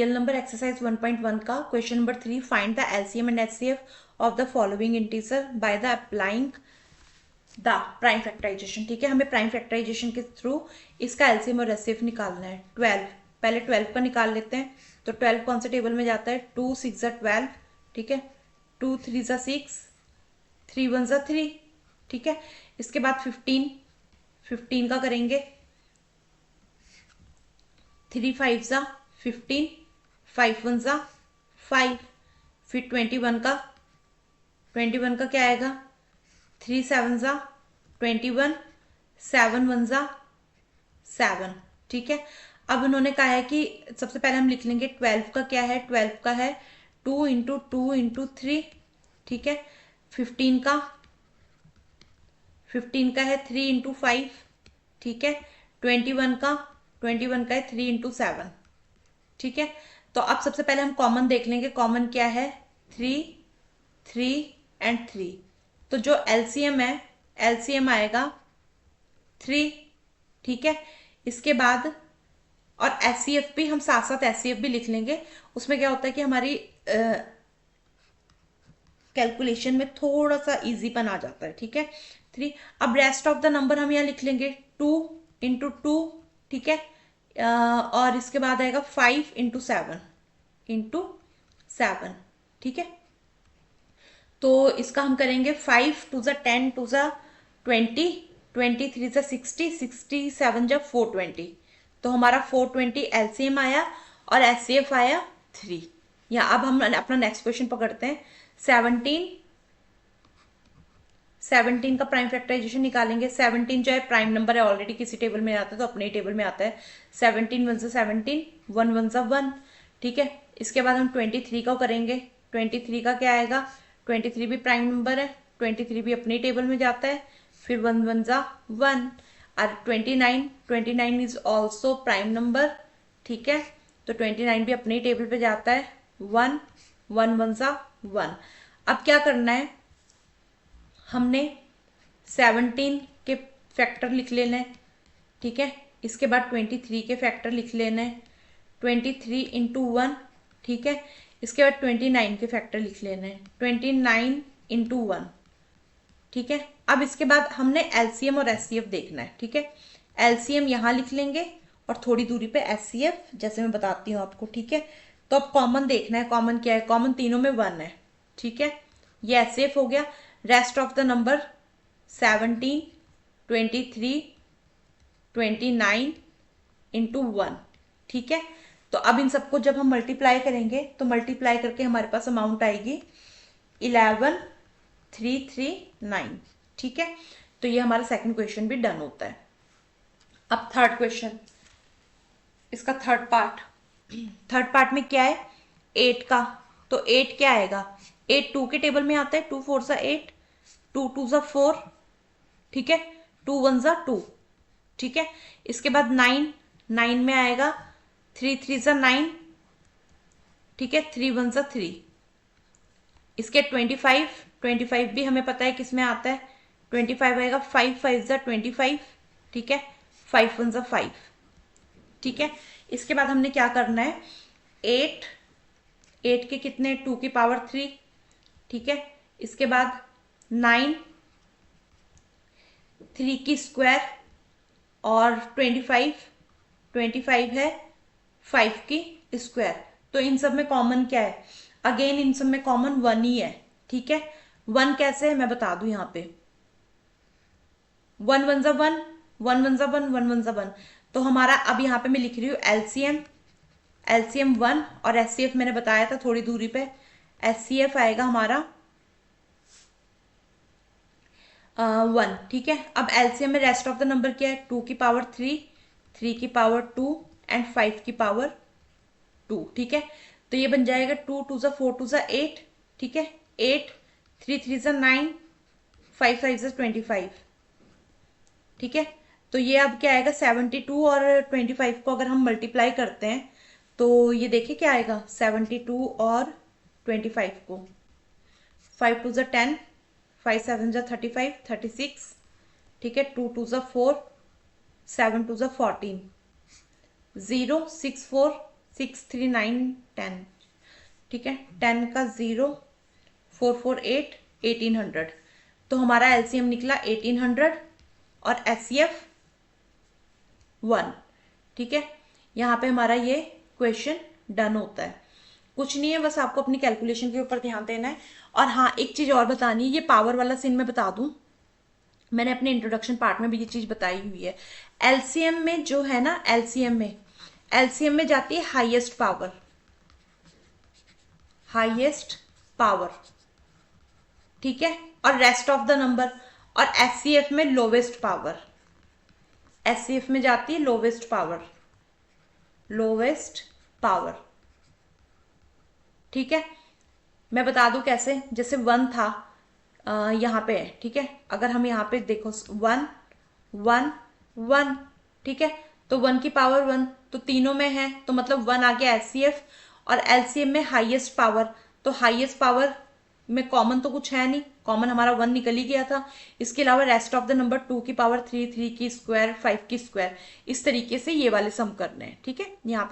Real number exercise 1.1 का question number 3, find the LCM and HCF of the following integer by the applying the prime factorization. ठीक है, हमें prime factorization के through इसका LCM और HCF निकालना है। 12, पहले 12 का निकाल लेते हैं। तो 12 कौन से टेबल में जाता है? 2 6 12। ठीक है, 2 3 6, 3 1 3। ठीक है, इसके बाद 15 का करेंगे। 3 5 15, 5 1 5। फिर 21 का क्या आएगा? 3 7 21, 7 1 7। ठीक है, अब उन्होंने कहा है कि सबसे पहले हम लिख लेंगे 12 का क्या है। 12 का है 2 इंटू 2 इंटू 3। ठीक है, 15 का है 3 इंटू 5। ठीक है, 21 का है 3 इंटू 7। ठीक है, तो अब सबसे पहले हम कॉमन देख लेंगे। कॉमन क्या है? 3 3 एंड 3। तो जो एलसीएम है, एलसीएम आएगा 3। ठीक है, इसके बाद और एचसीएफ भी हम साथ साथ एचसीएफ भी लिख लेंगे। उसमें क्या होता है कि हमारी कैलकुलेशन में थोड़ा सा इजीपन आ जाता है। ठीक है, 3। अब रेस्ट ऑफ द नंबर हम यहाँ लिख लेंगे 2 इंटू 2। ठीक है, और इसके बाद आएगा 5 इंटू 7। ठीक है, तो इसका हम करेंगे 5 2 10 2 20, 23 60, 67 420। तो हमारा 420 एलसीएम आया और एचसीएफ आया 3। या अब हम अपना नेक्स्ट क्वेश्चन पकड़ते हैं। 17 का प्राइम फैक्टराइजेशन निकालेंगे। 17 जो है प्राइम नंबर है, ऑलरेडी किसी टेबल में आता है तो अपने ही टेबल में आता है। 17 1 17, 1 1 1। ठीक है, इसके बाद हम 23 का करेंगे। 23 का क्या आएगा? 23 भी प्राइम नंबर है, 23 भी अपने टेबल में जाता है। फिर 1 1 1। और 29 इज ऑल्सो प्राइम नंबर। ठीक है, तो 29 भी अपने टेबल पे जाता है। 1 1 1। अब क्या करना है? हमने 17 के फैक्टर लिख लेना है। ठीक है, इसके बाद 23 के फैक्टर लिख लेना है। 23 इंटू 1। ठीक है, इसके बाद 29 के फैक्टर लिख लेना है। 29 इंटू 1। ठीक है, अब इसके बाद हमने एलसीएम और एचसीएफ देखना है। ठीक है, एलसीएम यहाँ लिख लेंगे और थोड़ी दूरी पे एचसीएफ, जैसे मैं बताती हूँ आपको। ठीक है, तो अब कॉमन देखना है। कॉमन क्या है? कॉमन तीनों में 1 है। ठीक है, ये एचसीएफ हो गया। Rest of the number 17, 23, 29 into 1। ठीक है, तो अब इन सबको जब हम मल्टीप्लाई करेंगे तो मल्टीप्लाई करके हमारे पास अमाउंट आएगी 11339। ठीक है, तो ये हमारा सेकंड क्वेश्चन भी डन होता है। अब थर्ड क्वेश्चन, इसका थर्ड पार्ट में क्या है? 8 का। तो 8 क्या आएगा? 8 2 के टेबल में आता है। 2 4 8, 2 2 4। ठीक है, 2 1 2। ठीक है, इसके बाद 9 में आएगा 3 3 9। ठीक है, 3 1 3। इसके 25 भी हमें पता है किस में आता है। 25 आएगा 5 5 25। ठीक है, 5 1 5। ठीक है, इसके बाद हमने क्या करना है? 8 के कितने? 2 की पावर 3। ठीक है, इसके बाद 9 3 की स्क्वायर और 25 है 5 की स्क्वायर। तो इन सब में कॉमन क्या है? अगेन इन सब में कॉमन 1 ही है। ठीक है, 1 कैसे है मैं बता दूं यहाँ पे। 1 1 1, 1 1 1, 1 1 1। तो हमारा अब यहाँ पे मैं लिख रही हूँ एलसीएम 1 और एचसीएफ मैंने बताया था थोड़ी दूरी पे। एचसीएफ आएगा हमारा 1। ठीक है, अब एलसीएम में रेस्ट ऑफ द नंबर क्या है? 2 की पावर 3, 3 की पावर 2 एंड 5 की पावर 2। ठीक है, तो ये बन जाएगा 2 2 4 2 8। ठीक है, 8 3 3 9, 5 5 25। ठीक है, तो ये अब क्या आएगा? 72 और 25 को अगर हम मल्टीप्लाई करते हैं तो ये देखिए क्या आएगा? 72 और 25 को। 5 2 10, 5 7 35, 36। ठीक है, 2 2 4, 7 2 14, 0 6 4 6 3 9 10, ठीक है, 10 का 0, 4 4 8, 1800। तो हमारा एलसीएम निकला 1800 और एचसीएफ 1, ठीक है। यहाँ पे हमारा ये क्वेश्चन डन होता है। कुछ नहीं है, बस आपको अपनी कैलकुलेशन के ऊपर ध्यान देना है। और हाँ, एक चीज और बतानी है, ये पावर वाला सीन मैं बता दूं, मैंने अपने इंट्रोडक्शन पार्ट में भी ये चीज बताई हुई है। एलसीएम में जो है ना, एलसीएम में जाती है हाईएस्ट पावर, ठीक है, और रेस्ट ऑफ द नंबर। और एचसीएफ में लोवेस्ट पावर, एचसीएफ में जाती है लोवेस्ट पावर, ठीक है। मैं बता दूं कैसे, जैसे 1 था, यहाँ पे है, ठीक है। अगर हम यहाँ पे देखो 1 1 1, ठीक है, तो 1 की पावर 1 तो तीनों में है, तो मतलब 1 आ गया एचसीएफ। और एलसीएम में हाईएस्ट पावर, तो हाईएस्ट पावर में कॉमन तो कुछ है नहीं, कॉमन हमारा 1 निकल ही गया था। इसके अलावा रेस्ट ऑफ द नंबर 2 की पावर 3, 3 की स्क्वायर, 5 की स्क्वायर, इस तरीके से ये वाले सम करने हैं, ठीक है। यहाँ पे